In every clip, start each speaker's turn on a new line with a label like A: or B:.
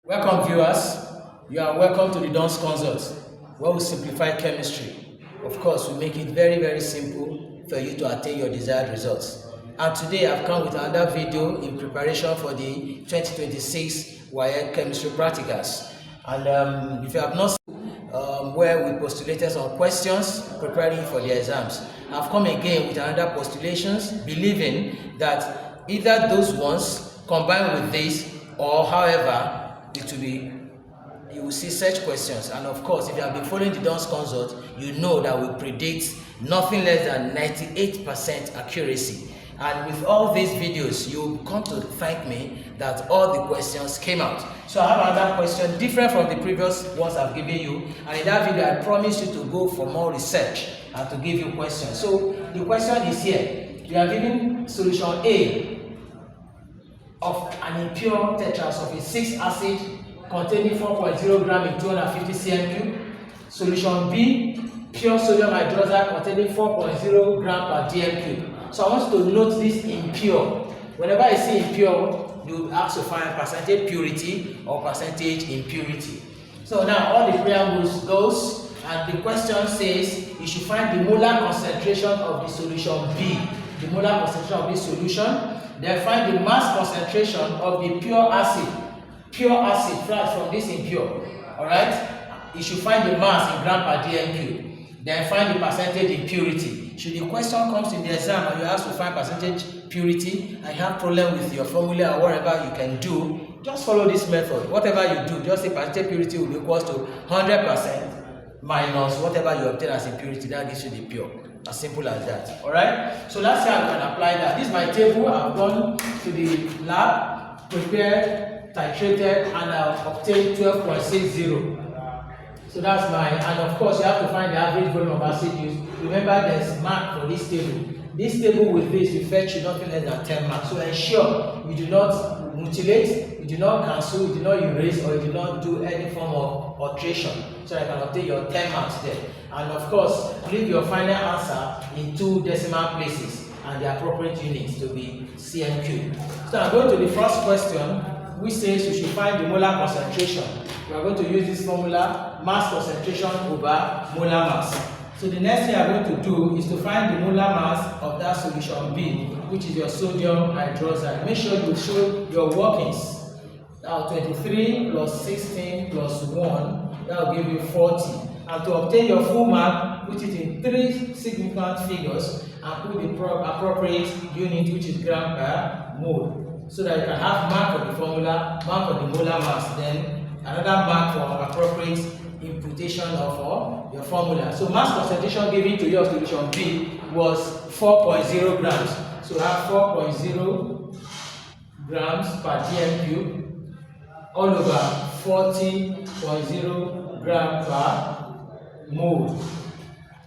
A: Welcome viewers, you are welcome to the Don's Consult, where we simplify chemistry. Of course, we make it very simple for you to attain your desired results. And today I've come with another video in preparation for the 2026 WAEC chemistry practicals. And if you have not seen where we postulated some questions preparing for the exams, I've come again with another postulations, believing that either those ones combined with this, or however it will be, you will see such questions. And of course, if you have been following the Don's Consult, you know that we predict nothing less than 98% accuracy. And with all these videos, you come to thank me that all the questions came out. So I have another question different from the previous ones I've given you, and in that video I promise you to go for more research and to give you questions. So the question is here. We are given solution A of an impure tetrasulfate 6 acid containing 4.0 gram in 250 cm3. Solution B, pure sodium hydroxide containing 4.0 gram per dm3. So I want you to note this impure. Whenever you see impure, you ask to find percentage purity or percentage impurity. So now all the preambles goes, and the question says you should find the molar concentration of the solution B. The molar concentration of this solution. Then find the mass concentration of the pure acid from this impure. Alright? You should find the mass in gram per dm3. Then find the percentage impurity. Should the question comes in the exam and you ask to find percentage purity and you have problem with your formula or whatever you can do, just follow this method. Whatever you do, just say percentage purity will be equal to 100% minus whatever you obtain as impurity. That gives you the pure. As simple as that. Alright? So let's see how we can apply that. This is my table. I've gone to the lab, prepared, titrated, and I've obtained 12.60. So that's mine. And of course, you have to find the average volume of acid used. Remember, there's mark for this table. This table with this will fetch you nothing less than 10 marks. So ensure you do not mutilate, you do not cancel, you do not erase, or you do not do any form of alteration, so you can obtain your 10 marks there. And of course, leave your final answer in 2 decimal places and the appropriate units to be cm3. So I'm going to the first question, which says you should find the molar concentration. We are going to use this formula, mass concentration over molar mass. So the next thing I'm going to do is to find the molar mass of that solution B, which is your sodium hydroxide. Make sure you show your workings. Now 23 plus 16 plus 1, that will give you 40. And to obtain your full mark, put it in 3 significant figures and put the appropriate unit, which is gram per mole, so that you can have mark for the formula, mark for the molar mass, then another mark for appropriate imputation of your formula. So mass concentration given to your solution B was 4.0 grams. So I have 4.0 grams per dm3 all over 40.0 gram per mole.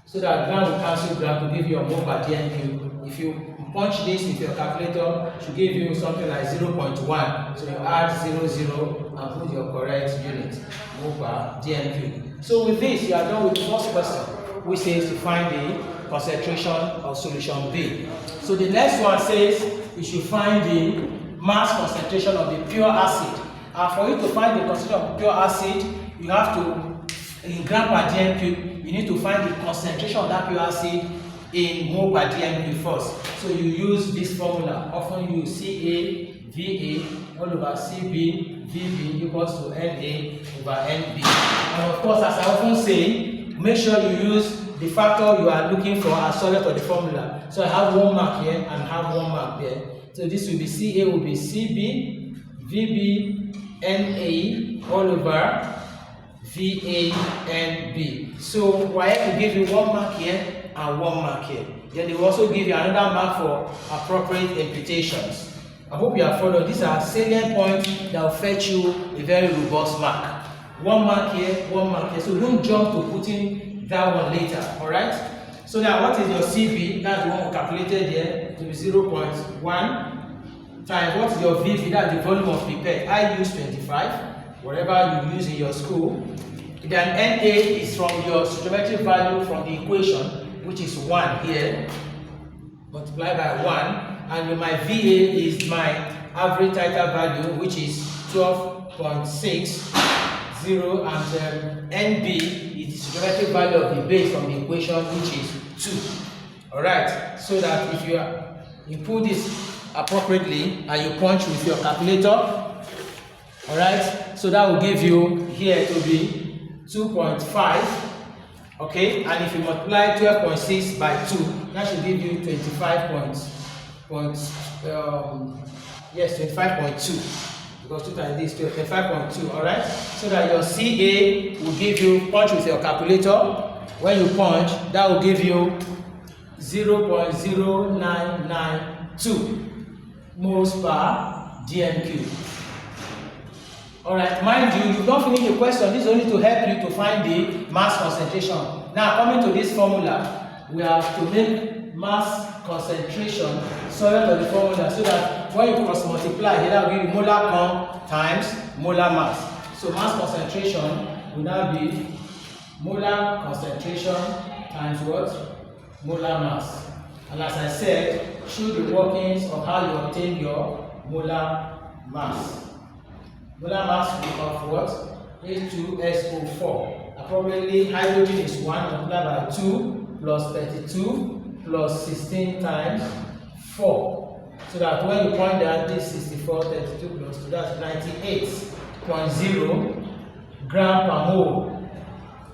A: So that gram will cancel gram to give you a mole per dm3. If you punch this with your calculator, it should give you something like 0.1. So you add 00 and put your correct unit, mole per dm3. So with this, you are done with the first question, which says to find the concentration of solution B. So the next one says you should find the mass concentration of the pure acid. And for you to find the concentration of pure acid, you have to, in gram per dm3, you need to find the concentration of that pure acid in mole per dm3 first. So you use this formula. Often you Ca Va all over Cb Vb equals to Na over Nb. And of course, as I often say, make sure you use the factor you are looking for as solid for the formula. So I have 1 mark here and have 1 mark there. So this will be Ca will be Cb Vb Na all over VANB. So WAEC will give you 1 mark here and 1 mark here. Then they will also give you another mark for appropriate imputations. I hope you have followed. These are salient points that will fetch you a very robust mark. 1 mark here, 1 mark here. So don't jump to putting that one later. Alright? So now what is your CB? That's the one we calculated here to be 0.1 times what is your VV? That's the volume of pipette. I use 25. Whatever you use in your school. Then Na is from your stoichiometric value from the equation, which is 1 here, multiplied by 1, and my VA is my average titer value, which is 12 0.60, and NB is the geometric value of the base from the equation, which is 2. Alright, so that if you put this appropriately and you punch with your calculator, alright, so that will give you here to be 2.5. Okay, and if you multiply 12.6 by 2, that should give you 25.2, because 2 times this is 25.2. Alright, so that your CA will give you, punch with your calculator. When you punch, that will give you 0.0992 moles per dm cube. Alright, mind you, you've not finished the question. This is only to help you to find the mass concentration. Now, coming to this formula, we have to make mass concentration subject to the formula, so that when you cross multiply, that will give you molar count times molar mass. So mass concentration will now be molar concentration times what? Molar mass. And as I said, show the workings of how you obtain your molar mass. Molar mass of what? H2SO4. Appropriately, hydrogen is 1 multiplied by 2 plus 32 plus 16 times 4. So that when you point that, this 64, 32 plus 2, that's 98.0 gram per mole.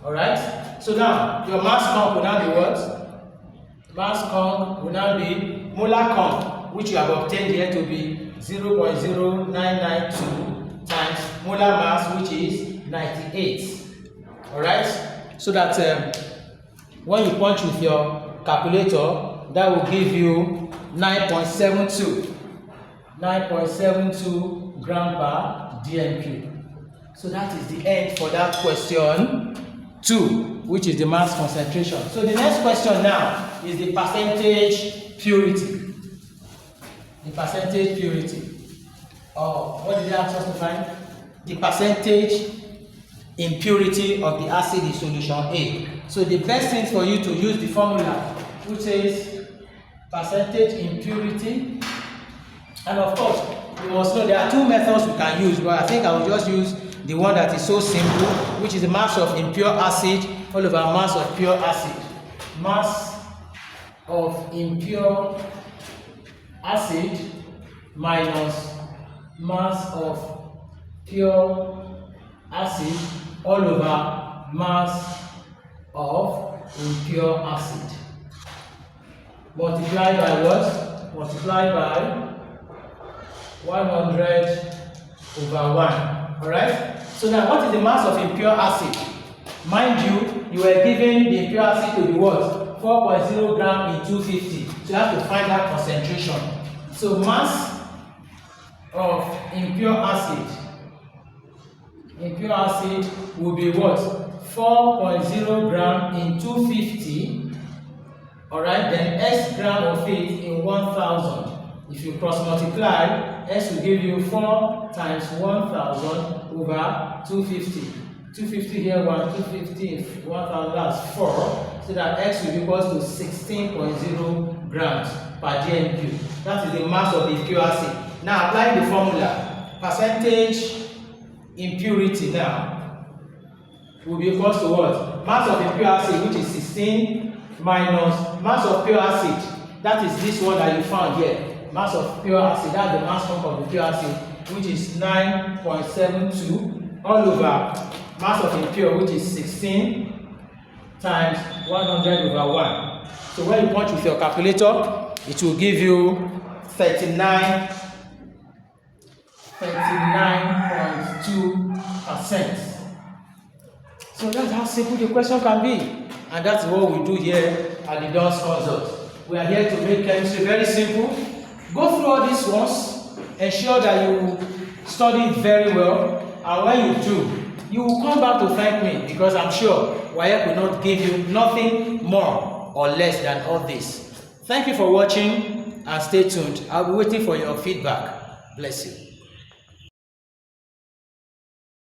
A: Alright? So now, your mass count will now be what? Mass count will now be molar count, which you have obtained here to be 0.0992 times molar mass, which is 98. Alright, so that when you punch with your calculator, that will give you 9.72 gram per dm cube. So that is the end for that question 2, which is the mass concentration. So the next question now is the percentage purity. The percentage purity. What did they ask us to find? The percentage impurity of the acid in solution A. So the best thing for you to use the formula, which says percentage impurity. And of course, you must know there are 2 methods we can use, but I think I will just use the one that is so simple, which is the mass of impure acid all over mass of pure acid. Mass of impure acid minus mass of pure acid all over mass of impure acid. Multiplied by what? Multiplied by 100/1. Alright? So now what is the mass of impure acid? Mind you, you were given the impure acid to be what? 4.0 gram in 250. So you have to find that concentration. So mass of impure acid will be what? 4.0 gram in 250. Alright, then S gram of it in 1000. If you cross multiply, S will give you 4 times 1000 over 250. 250 here, 250, 1000, that's 4. So that X will be equal to 16.0 grams per dm cube. That is the mass of the impure acid. Now applying the formula, percentage impurity now will be equal to what? Mass of impure acid, which is 16, minus mass of pure acid. That is this one that you found here. Mass of pure acid, that's the mass count of the pure acid, which is 9.72 all over mass of impure, which is 16 times 100/1. So when you punch with your calculator, it will give you 39.2%. So that's how simple the question can be. And that's what we do here at the Dons Consult. We are here to make chemistry very simple. Go through all these ones, ensure that you study very well, and when you do, you will come back to thank me, because I'm sure WAEC will not give you nothing more or less than all this. Thank you for watching and stay tuned. I'll be waiting for your feedback. Bless you.